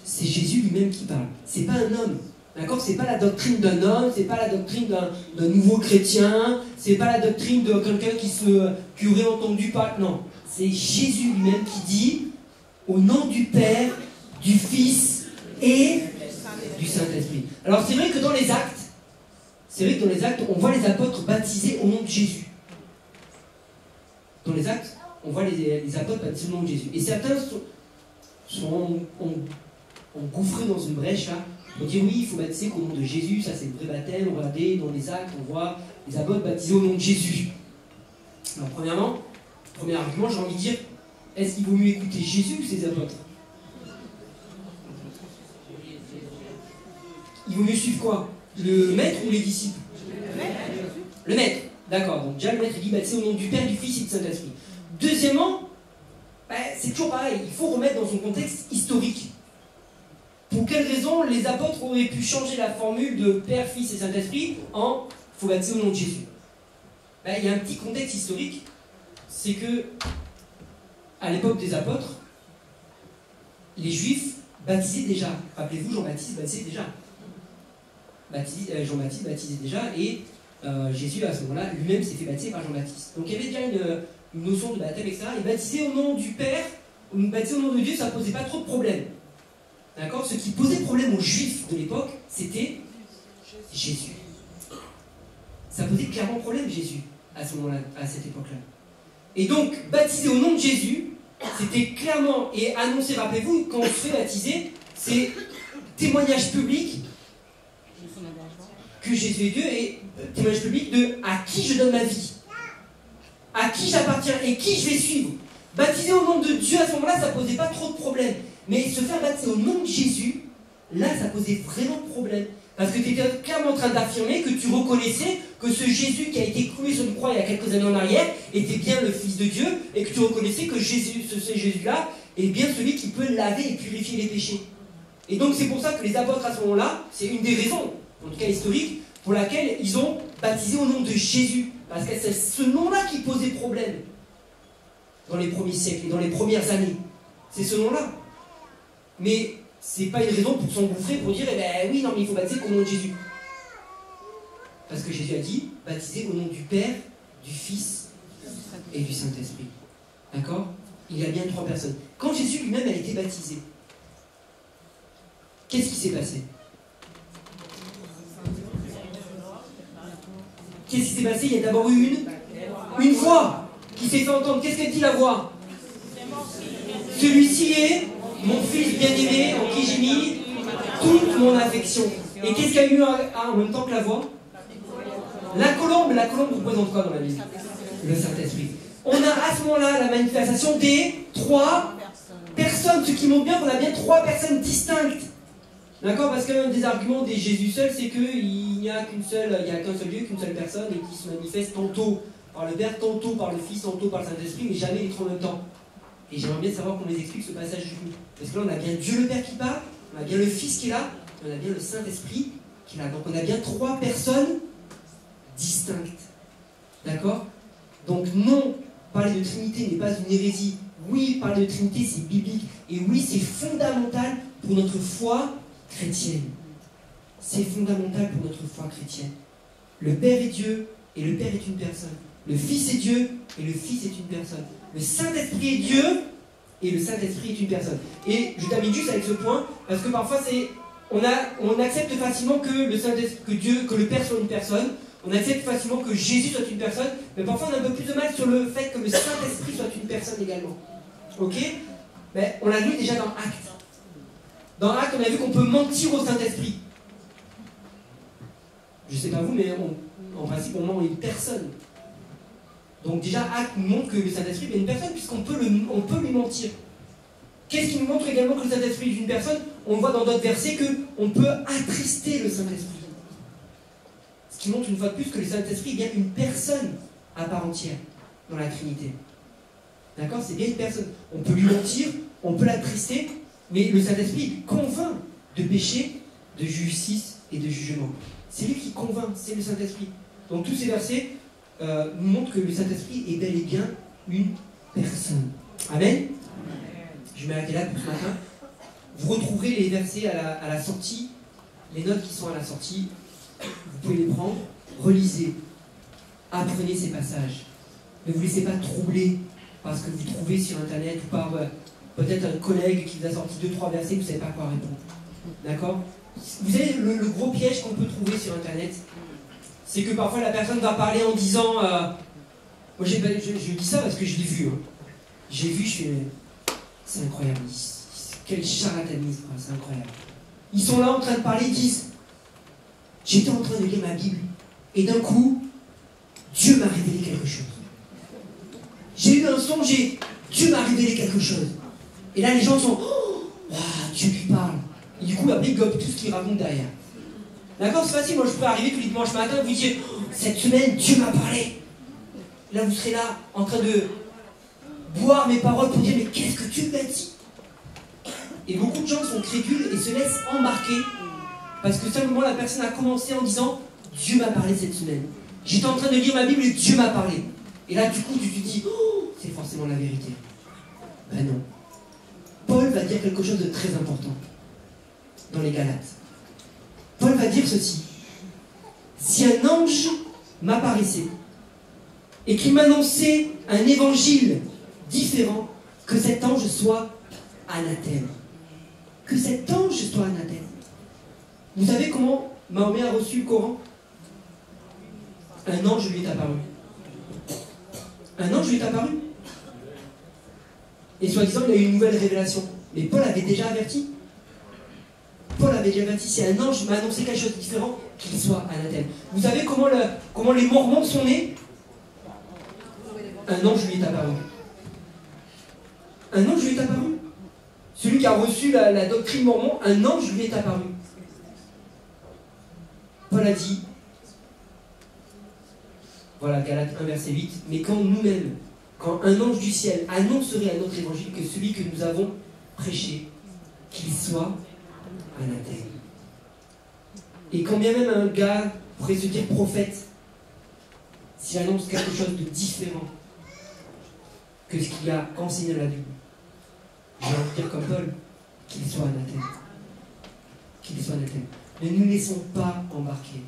C'est Jésus lui-même qui parle. C'est pas un homme. D'accord? C'est pas la doctrine d'un homme, c'est pas la doctrine d'un nouveau chrétien, c'est pas la doctrine de quelqu'un qui aurait entendu parler. Non. C'est Jésus lui-même qui dit au nom du Père, du Fils et du Saint-Esprit. Alors c'est vrai que dans les actes, on voit les apôtres baptisés au nom de Jésus. Dans les actes, on voit les apôtres baptisés au nom de Jésus. Et certains sont engouffrés dans une brèche là, pour dire oui, il faut baptiser qu'au nom de Jésus, ça c'est le vrai baptême. Regardez, dans les actes, on voit les apôtres baptisés au nom de Jésus. Alors premièrement, premier argument, j'ai envie de dire, est-ce qu'il vaut mieux écouter Jésus ou ses apôtres? Il vaut mieux suivre quoi? Le maître ou les disciples? Le maître. D'accord, donc déjà le maître dit baptisé au nom du Père, du Fils et du Saint-Esprit. Deuxièmement, c'est toujours pareil, il faut remettre dans son contexte historique. Pour quelle raison les apôtres auraient pu changer la formule de Père, Fils et Saint-Esprit en « faut baptiser au nom de Jésus ». Il y a un petit contexte historique, c'est que à l'époque des apôtres, les Juifs baptisaient déjà. Rappelez-vous, Jean-Baptiste baptisait déjà. Jean-Baptiste baptisait déjà et Jésus à ce moment-là lui-même s'est fait baptiser par Jean-Baptiste. Donc il y avait déjà une notion de baptême, etc. Et baptiser au nom du Père, ou baptiser au nom de Dieu, ça ne posait pas trop de problèmes. D'accord? Ce qui posait problème aux Juifs de l'époque, c'était Jésus. Ça posait clairement problème, Jésus, à ce moment-là, à cette époque-là. Et donc, baptiser au nom de Jésus, c'était clairement et annoncé, rappelez-vous, quand on se fait baptiser, c'est témoignage public que Jésus est Dieu et témoignage public de à qui je donne ma vie, à qui j'appartiens et qui je vais suivre. Baptiser au nom de Dieu, à ce moment-là, ça posait pas trop de problèmes. Mais se faire baptiser au nom de Jésus, là, ça posait vraiment problème. Parce que tu étais clairement en train d'affirmer que tu reconnaissais que ce Jésus qui a été cloué sur une croix il y a quelques années en arrière était bien le Fils de Dieu et que tu reconnaissais que ce Jésus-là est bien celui qui peut laver et purifier les péchés. Et donc c'est pour ça que les apôtres à ce moment-là, c'est une des raisons, en tout cas historique, pour laquelle ils ont baptisé au nom de Jésus. Parce que c'est ce nom-là qui posait problème dans les premiers siècles et dans les premières années. C'est ce nom-là. Mais c'est pas une raison pour s'engouffrer, pour dire, eh ben oui, non, mais il faut baptiser au nom de Jésus. Parce que Jésus a dit, baptisez au nom du Père, du Fils et du Saint-Esprit. D'accord? Il y a bien 3 personnes. Quand Jésus lui-même a été baptisé, qu'est-ce qui s'est passé? Qu'est-ce qui s'est passé? Il y a d'abord eu une voix qui s'est fait entendre. Qu'est-ce qu'elle dit, la voix? Celui-ci est mon fils bien-aimé en qui j'ai mis toute mon affection. Et qu'est-ce qu'il y a eu en même temps que la voix? La colombe représente quoi dans la Bible? Le Saint-Esprit. On a à ce moment-là la manifestation des 3 personnes. Ce qui montre bien qu'on a bien 3 personnes distinctes. D'accord? Parce qu'un des arguments des Jésus seul, c'est qu'il n'y a qu'un seul Dieu, qu'une seule personne, et qui se manifeste tantôt par le Père, tantôt par le Fils, tantôt par le Saint-Esprit, mais jamais les 3 en même temps. Et j'aimerais bien savoir qu'on les explique ce passage du coup. Parce que là, on a bien Dieu le Père qui parle, on a bien le Fils qui est là, et on a bien le Saint-Esprit qui est là. Donc on a bien 3 personnes distinctes. D'accord? Donc non, parler de Trinité n'est pas une hérésie. Oui, parler de Trinité, c'est biblique. Et oui, c'est fondamental pour notre foi chrétienne. C'est fondamental pour notre foi chrétienne. Le Père est Dieu, et le Père est une personne. Le Fils est Dieu, et le Fils est une personne. Le Saint-Esprit est Dieu, et le Saint-Esprit est une personne. Et je termine juste avec ce point, parce que parfois on accepte facilement que le Père soit une personne, on accepte facilement que Jésus soit une personne, mais parfois on a un peu plus de mal sur le fait que le Saint-Esprit soit une personne également. Ok? Mais on l'a lu déjà dans Actes. Dans Actes, on a vu qu'on peut mentir au Saint-Esprit. Je ne sais pas vous, mais en principe, on ment à une personne. Donc déjà, Actes nous montre que le Saint-Esprit est une personne, puisqu'on peut lui mentir. Qu'est-ce qui nous montre également que le Saint-Esprit est une personne? On voit dans d'autres versets qu'on peut attrister le Saint-Esprit. Ce qui montre une fois de plus que le Saint-Esprit est bien une personne à part entière dans la Trinité. D'accord? C'est bien une personne. On peut lui mentir, on peut l'attrister, mais le Saint-Esprit convainc de péché, de justice et de jugement. C'est lui qui convainc, c'est le Saint-Esprit. Donc tous ces versets nous montrent que le Saint-Esprit est bel et bien une personne. Amen. Je vais m'arrêter là pour ce matin. Vous retrouverez les versets à la sortie, les notes qui sont à la sortie. Vous pouvez les prendre, relisez, apprenez ces passages. Ne vous laissez pas troubler par ce que vous trouvez sur Internet ou par peut-être un collègue qui vous a sorti 2-3 versets et vous ne savez pas quoi répondre. D'accord? Vous avez le gros piège qu'on peut trouver sur Internet, c'est que parfois la personne va parler en disant moi je dis ça parce que je l'ai vu. Hein. J'ai vu, je fais c'est incroyable. Quel charlatanisme, c'est incroyable. Ils sont là en train de parler, ils disent j'étais en train de lire ma Bible et d'un coup, Dieu m'a révélé quelque chose. J'ai eu un songe et Dieu m'a révélé quelque chose. Et là, les gens sont Dieu lui parle. Et du coup, après, ils gobent tout ce qu'il raconte derrière. D'accord? C'est facile. Moi, je pourrais arriver tous les dimanches matin et vous dire cette semaine, Dieu m'a parlé. Là, vous serez là, en train de boire mes paroles pour dire mais qu'est-ce que Dieu m'a dit? Et beaucoup de gens sont crédules et se laissent embarquer parce que simplement la personne a commencé en disant Dieu m'a parlé cette semaine. J'étais en train de lire ma Bible et Dieu m'a parlé. Et là, du coup, tu te dis c'est forcément la vérité. Ben non. Paul va dire quelque chose de très important dans les Galates. Paul va dire ceci. Si un ange m'apparaissait et qu'il m'annonçait un évangile différent, que cet ange soit anathème. Que cet ange soit anathème. Vous savez comment Mahomet a reçu le Coran? Un ange lui est apparu. Un ange lui est apparu. Et soi-disant, il a eu une nouvelle révélation. Mais Paul avait déjà averti. Paul avait déjà averti, si un ange m'a annoncé quelque chose de différent, qu'il soit anathème. Vous savez comment les Mormons sont nés? Un ange lui est apparu. Un ange lui est apparu. Celui qui a reçu la doctrine mormon, un ange lui est apparu. Paul a dit, voilà, Galates 1, verset 8, mais quand nous-mêmes, quand un ange du ciel annoncerait à notre évangile que celui que nous avons prêché, qu'il soit anathème. Et quand bien même un gars pourrait se dire prophète, s'il annonce quelque chose de différent que ce qu'il a enseigné la Bible, je vais en dire comme Paul, qu'il soit anathème. Qu'il soit anathème. Ne nous laissons pas embarquer.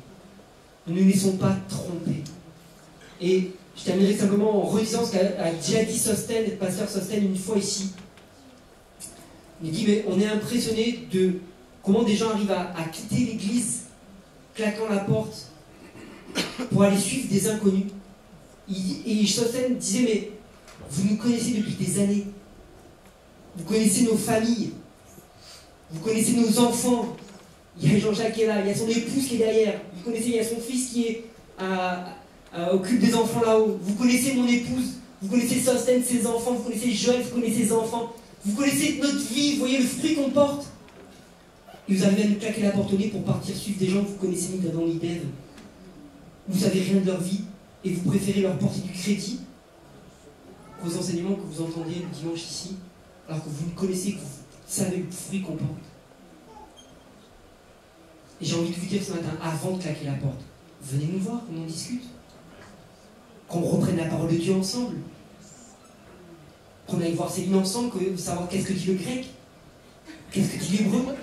Ne nous laissons pas tromper. Et Je terminerai simplement en redisant ce qu'a déjà dit Sostène, le pasteur Sostène, une fois ici. Il dit, mais on est impressionné de comment des gens arrivent à quitter l'église, claquant la porte, pour aller suivre des inconnus. Et Sostène disait, mais vous nous connaissez depuis des années. Vous connaissez nos familles. Vous connaissez nos enfants. Il y a Jean-Jacques qui est là, il y a son épouse qui est derrière. Vous connaissez, il y a son fils qui est occupe des enfants là-haut. Vous connaissez mon épouse. Vous connaissez Sostène, ses enfants. Vous connaissez Joël, vous connaissez ses enfants. Vous connaissez notre vie, vous voyez le fruit qu'on porte. Et vous arrivez à nous claquer la porte au nez pour partir suivre des gens que vous connaissez ni d'Adam ni d'Ève. Vous savez rien de leur vie et vous préférez leur porter du crédit aux enseignements que vous entendiez le dimanche ici, alors que vous ne connaissez, que vous savez le fruit qu'on porte. Et j'ai envie de vous dire ce matin, avant de claquer la porte, venez nous voir, qu'on en discute. Qu'on reprenne la parole de Dieu ensemble. Qu'on aille voir Céline ensemble, pour savoir qu'est-ce que dit le grec, qu'est-ce que dit l'hébreu.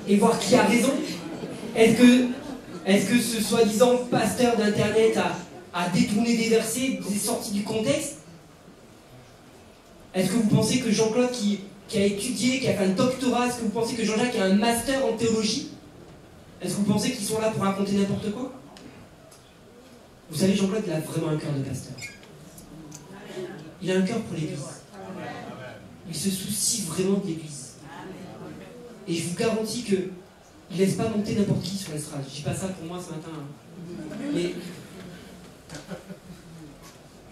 Et voir qui a raison. Est-ce que ce soi-disant pasteur d'internet a détourné des versets, des sorties du contexte? Est-ce que vous pensez que Jean-Claude qui a étudié, qui a fait un doctorat, est-ce que vous pensez que Jean-Jacques a un master en théologie? Est-ce que vous pensez qu'ils sont là pour raconter n'importe quoi? Vous savez, Jean-Claude, il a vraiment un cœur de pasteur. Il a un cœur pour l'Église. Il se soucie vraiment de l'Église. Et je vous garantis qu'il ne laisse pas monter n'importe qui sur l'estrade. Je ne dis pas ça pour moi ce matin. Mais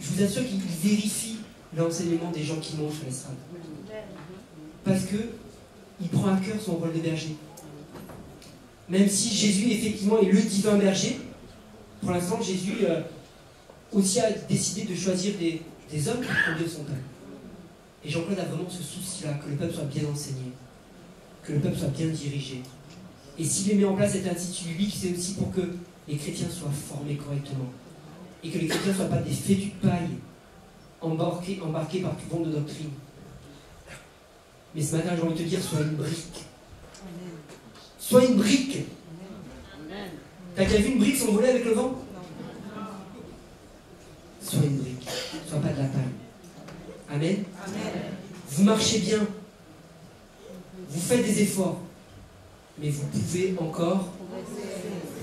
je vous assure qu'il vérifie l'enseignement des gens qui montent sur l'estrade. Parce qu'il prend à cœur son rôle de berger. Même si Jésus, effectivement, est le divin berger, pour l'instant, Jésus aussi a décidé de choisir des hommes pour conduire son peuple. Et Jean-Claude a vraiment ce souci-là, que le peuple soit bien enseigné, que le peuple soit bien dirigé. Et s'il met en place cet institut biblique, c'est aussi pour que les chrétiens soient formés correctement. Et que les chrétiens ne soient pas des fétus de paille embarqués par tout vent de doctrine. Mais ce matin, j'ai envie de te dire, sois une brique. Sois une brique. T'as déjà vu une brique s'envoler avec le vent? Sois une brique. Sois pas de la paille. Amen. Vous marchez bien. Vous faites des efforts. Mais vous pouvez encore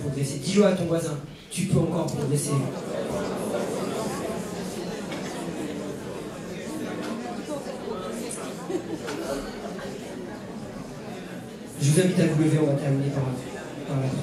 progresser. Dis-le à ton voisin. Tu peux encore progresser. Je vous invite à vous lever, on va terminer par la prière.